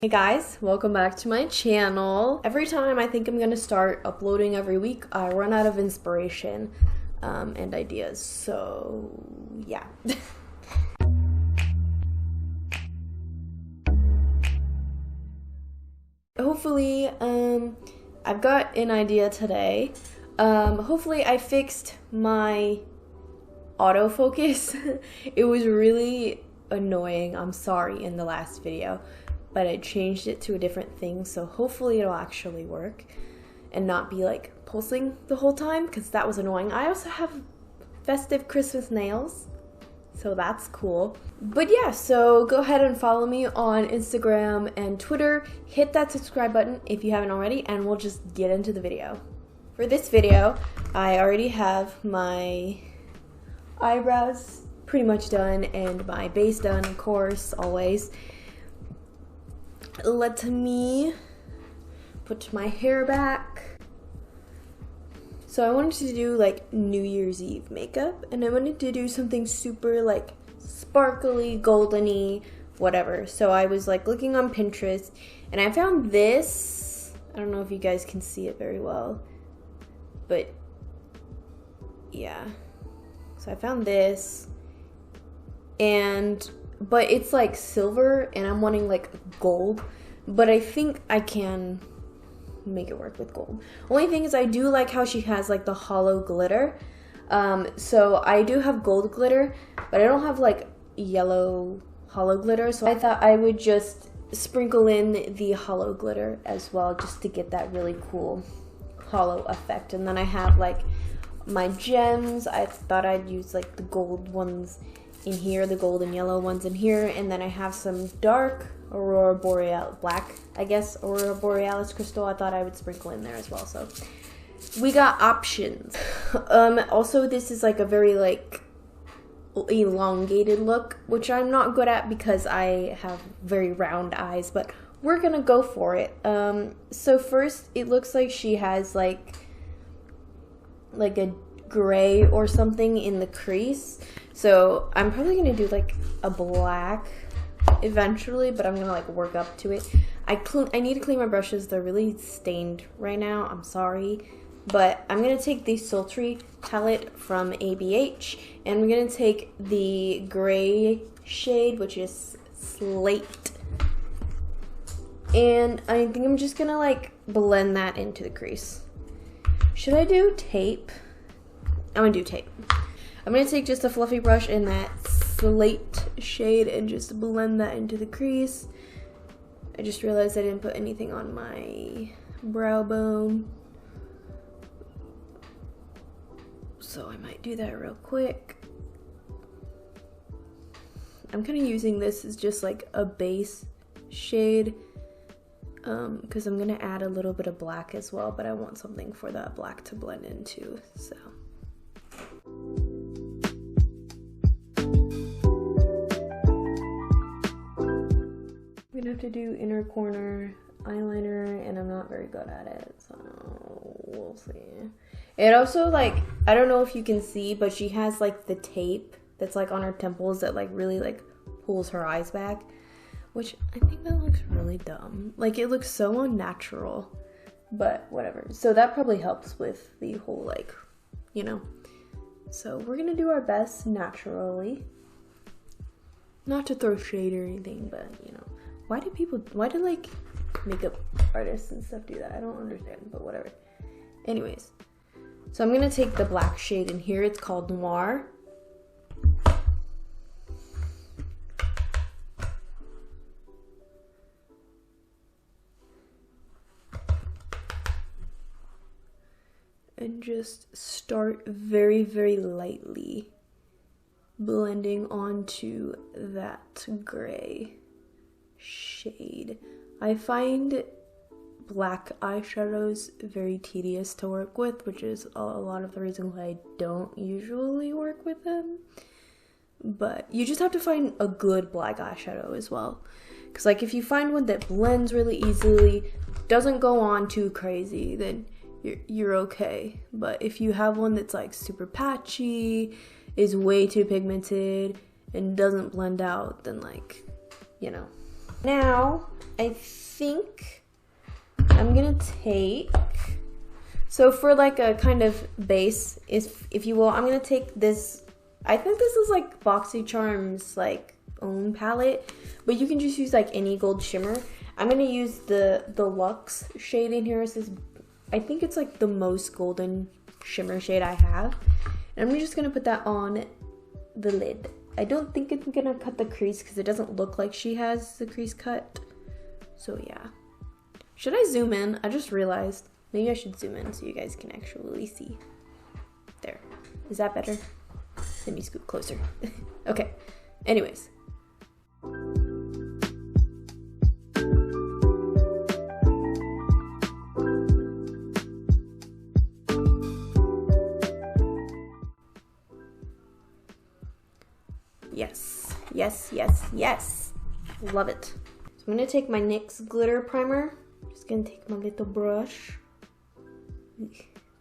Hey guys, welcome back to my channel. Every time I think I'm gonna start uploading every week, I run out of inspiration and ideas, so yeah. Hopefully, I've got an idea today. Hopefully I fixed my autofocus. It was really annoying, I'm sorry, in the last video. But I changed it to a different thing, so hopefully it'll actually work and not be like pulsing the whole time, because that was annoying. I also have festive Christmas nails, so that's cool. But yeah, so go ahead and follow me on Instagram and Twitter. Hit that subscribe button if you haven't already, and we'll just get into the video. For this video, I already have my eyebrows pretty much done and my base done, of course, always. Let me put my hair back. So I wanted to do like New Year's Eve makeup, and I wanted to do something super like sparkly, goldeny, whatever. So I was like looking on Pinterest and I found this. I don't know if you guys can see it very well, but yeah. So I found this, but it's like silver and I'm wanting like gold, but I think I can make it work with gold. Only thing is I do like how she has like the hollow glitter. So I do have gold glitter, but I don't have like yellow hollow glitter. So I thought I would just sprinkle in the hollow glitter as well, just to get that really cool hollow effect. And then I have like my gems. I thought I'd use like the gold ones in here, the gold and yellow ones in here, and then I have some dark Aurora Borealis, black, I guess, Aurora Borealis crystal I thought I would sprinkle in there as well. So we got options. Also, this is like a very like elongated look, which I'm not good at because I have very round eyes, but we're gonna go for it. So first, it looks like she has like a gray or something in the crease. So I'm probably gonna do like a black eventually, but I'm gonna like work up to it. I need to clean my brushes. They're really stained right now. I'm sorry. But I'm gonna take the Sultry palette from ABH, and we're gonna take the gray shade, which is Slate. And I think I'm just gonna like blend that into the crease. Should I do tape? I'm gonna do tape. I'm gonna take just a fluffy brush in that Slate shade and just blend that into the crease. I just realized I didn't put anything on my brow bone, so I might do that real quick. I'm kind of using this as just like a base shade because I'm gonna add a little bit of black as well, but I want something for that black to blend into, so. I'm gonna have to do inner corner eyeliner, and I'm not very good at it, so we'll see. It also, like, I don't know if you can see, but she has like the tape that's like on her temples that like really like pulls her eyes back, which I think that looks really dumb. Like, it looks so unnatural, but whatever. So that probably helps with the whole like, you know. So we're gonna do our best naturally. Not to throw shade or anything, but you know. Why do like makeup artists and stuff do that? I don't understand, but whatever. Anyways, so I'm gonna take the black shade in here. It's called Noir. And just start very, very lightly blending onto that gray shade. I find black eyeshadows very tedious to work with, which is a lot of the reason why I don't usually work with them. But you just have to find a good black eyeshadow as well, because like if you find one that blends really easily, doesn't go on too crazy, then you're okay. But if you have one that's like super patchy, is way too pigmented, and doesn't blend out, then like, you know. Now I think I'm gonna take, so for like a kind of base, if you will, I'm gonna take this, I think this is like Boxycharm's like own palette, but you can just use like any gold shimmer. I'm gonna use the Luxe shade in here. This is, I think it's like the most golden shimmer shade I have. And I'm just gonna put that on the lid. I don't think it's gonna cut the crease because it doesn't look like she has the crease cut. So yeah. Should I zoom in? I just realized. Maybe I should zoom in so you guys can actually see. There. Is that better? Let me scoot closer. Okay. Anyways. Yes, yes, yes, yes. Love it. So I'm gonna take my NYX Glitter Primer. Just gonna take my little brush.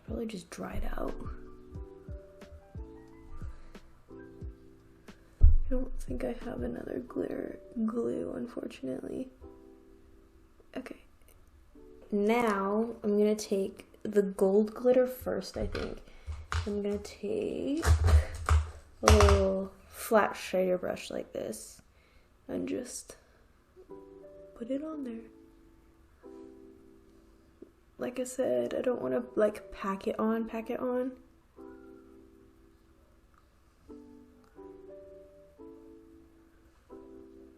Probably just dried out. I don't think I have another glitter glue, unfortunately. Okay. Now I'm gonna take the gold glitter first, I think. I'm gonna take a little flat shader brush like this and just put it on there. Like I said, I don't want to like pack it on.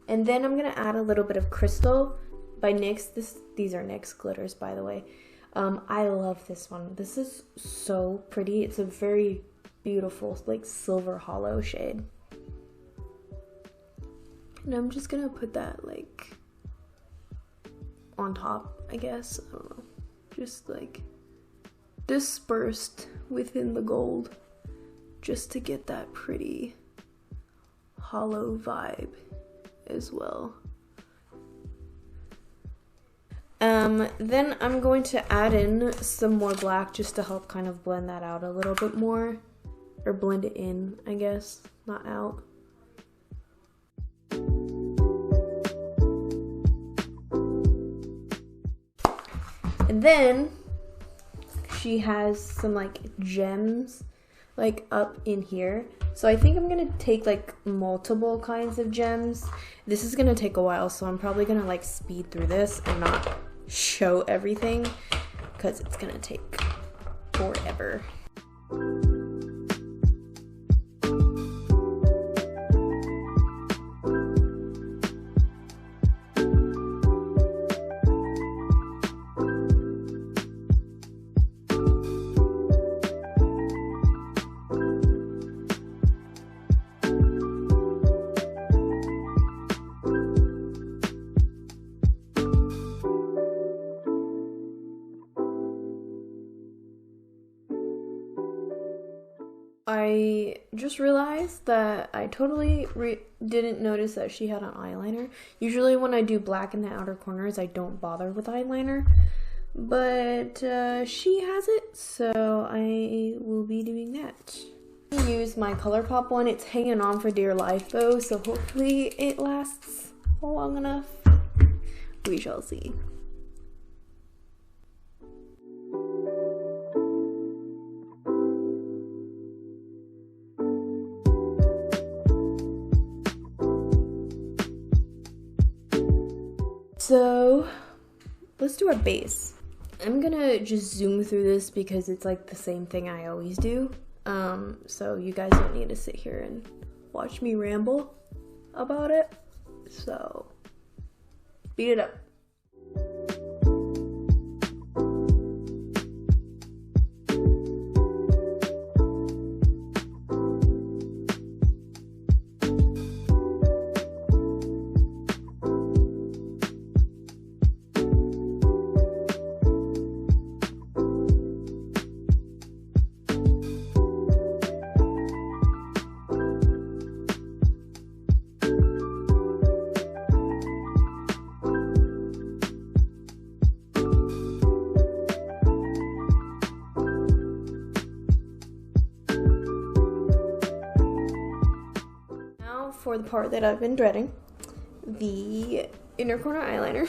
And then I'm gonna add a little bit of Crystal by NYX. These are NYX glitters, by the way. I love this one. This is so pretty. It's a very beautiful like silver hollow shade. And I'm just gonna put that like on top, I guess. I don't know. Just like dispersed within the gold, just to get that pretty hollow vibe as well. Then I'm going to add in some more black just to help kind of blend that out a little bit more, or blend it in, I guess, not out. And then she has some like gems like up in here. So I think I'm gonna take like multiple kinds of gems. This is gonna take a while, so I'm probably gonna like speed through this and not show everything because it's gonna take forever. I just realized that I totally didn't notice that she had an eyeliner. Usually when I do black in the outer corners, I don't bother with eyeliner. But she has it, so I will be doing that. I use my Colourpop one. It's hanging on for dear life though, so hopefully it lasts long enough. We shall see. So let's do our base. I'm gonna just zoom through this because it's like the same thing I always do. So you guys don't need to sit here and watch me ramble about it. So speed it up. For the part that I've been dreading, the inner corner eyeliner.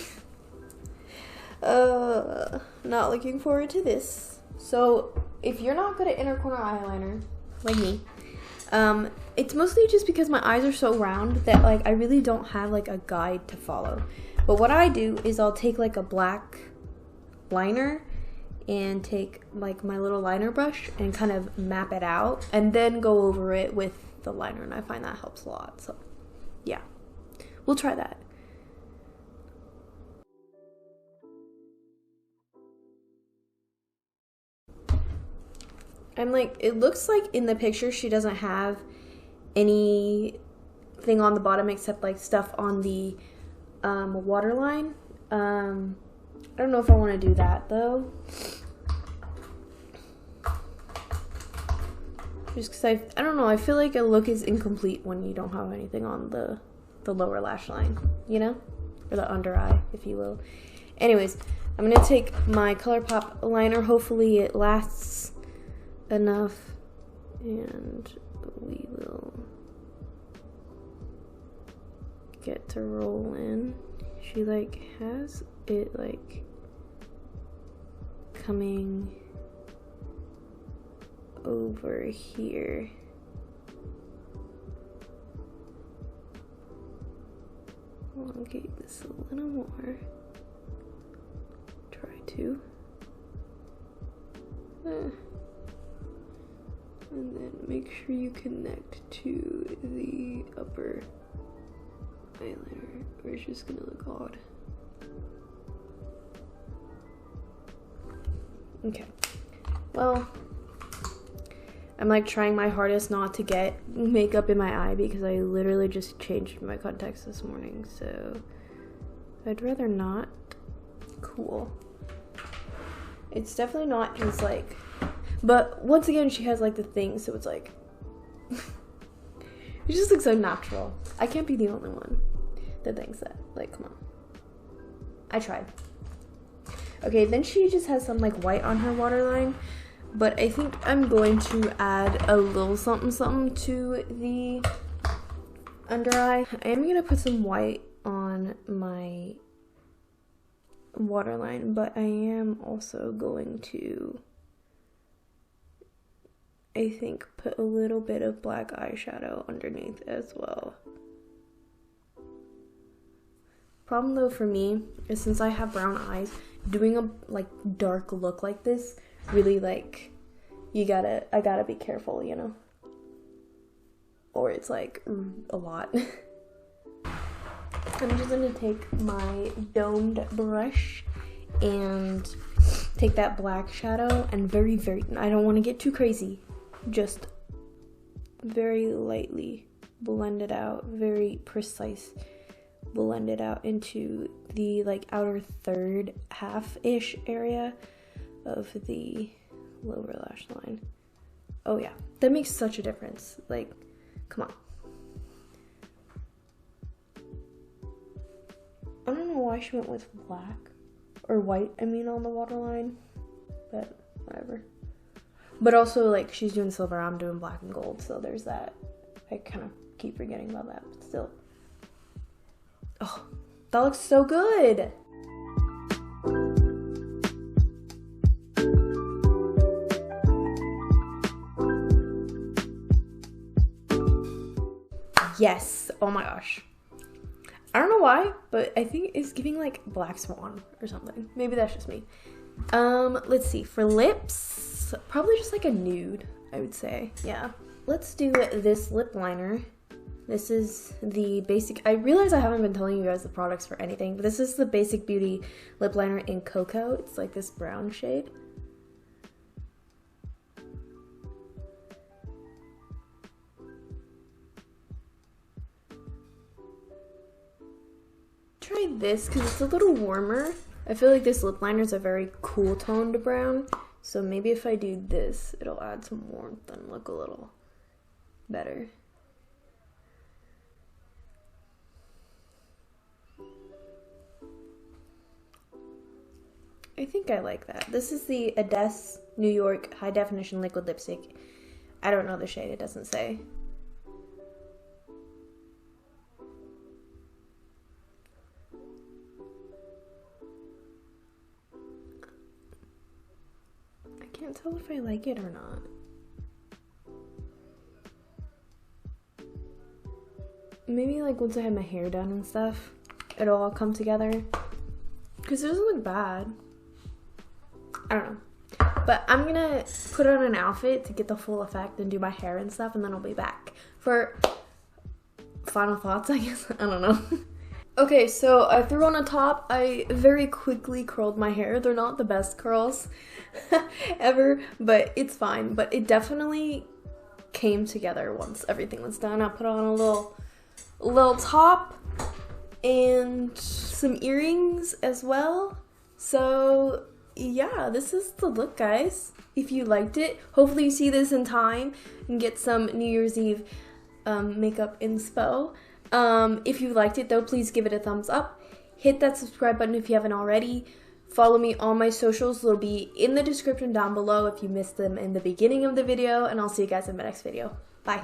Not looking forward to this. So if you're not good at inner corner eyeliner, like me, it's mostly just because my eyes are so round that like I really don't have like a guide to follow. But what I do is I'll take like a black liner and take like my little liner brush and kind of map it out and then go over it with the liner, and I find that helps a lot. So yeah, we'll try that. I'm like, it looks like in the picture she doesn't have anything on the bottom except like stuff on the waterline. I don't know if I want to do that though. Just because I don't know, I feel like a look is incomplete when you don't have anything on the lower lash line, you know? Or the under eye, if you will. Anyways, I'm going to take my Colourpop liner. Hopefully it lasts enough. And we will get to roll in. She like has it like coming over here. Elongate this a little more. Try to. And then make sure you connect to the upper eyeliner, or it's just gonna look odd. Okay. Well, I'm like trying my hardest not to get makeup in my eye because I literally just changed my contacts this morning, so I'd rather not. Cool. It's definitely not just like, but once again she has like the thing, so it's like it just looks so natural. I can't be the only one that thinks that. Like, come on. I tried. Okay, then she just has some like white on her waterline. But I think I'm going to add a little something something to the under eye. I am going to put some white on my waterline, but I am also going to, I think, put a little bit of black eyeshadow underneath as well. Problem though for me is since I have brown eyes, doing a like dark look like this really like I gotta be careful, you know, or it's like a lot. I'm just gonna take my domed brush and take that black shadow and very I don't want to get too crazy, just very lightly blend it out, very precise blend it out into the like outer third half-ish area of the lower lash line. Oh yeah, that makes such a difference. Like, come on. I don't know why she went with black or white, I mean, on the waterline, but whatever. But also, like, she's doing silver, I'm doing black and gold, so there's that. I kind of keep forgetting about that, but still. Oh, that looks so good. Yes, oh my gosh. I don't know why, but I think it's giving like Black Swan or something. Maybe that's just me. Let's see, for lips, probably just like a nude, I would say. Yeah, let's do this lip liner. This is the basic, I realize I haven't been telling you guys the products for anything, but this is the Basic Beauty lip liner in Cocoa. It's like this brown shade. Try this because it's a little warmer. I feel like this lip liner is a very cool toned brown, so maybe if I do this, it'll add some warmth and look a little better. I think I like that. This is the Adesse New York High Definition Liquid Lipstick. I don't know the shade, it doesn't say. can't tell if I like it or not. Maybe like once I have my hair done and stuff, it'll all come together. Because it doesn't look bad. I don't know. But I'm gonna put on an outfit to get the full effect and do my hair and stuff, and then I'll be back for final thoughts, I guess. I don't know. Okay, so I threw on a top. I very quickly curled my hair. They're not the best curls ever, but it's fine. But it definitely came together once everything was done. I put on a little top and some earrings as well. So yeah, this is the look, guys. If you liked it, hopefully you see this in time and get some New Year's Eve makeup inspo. If you liked it though, please give it a thumbs up. Hit that subscribe button if you haven't already. Follow me on my socials. They'll be in the description down below if you missed them in the beginning of the video. And I'll see you guys in my next video. Bye.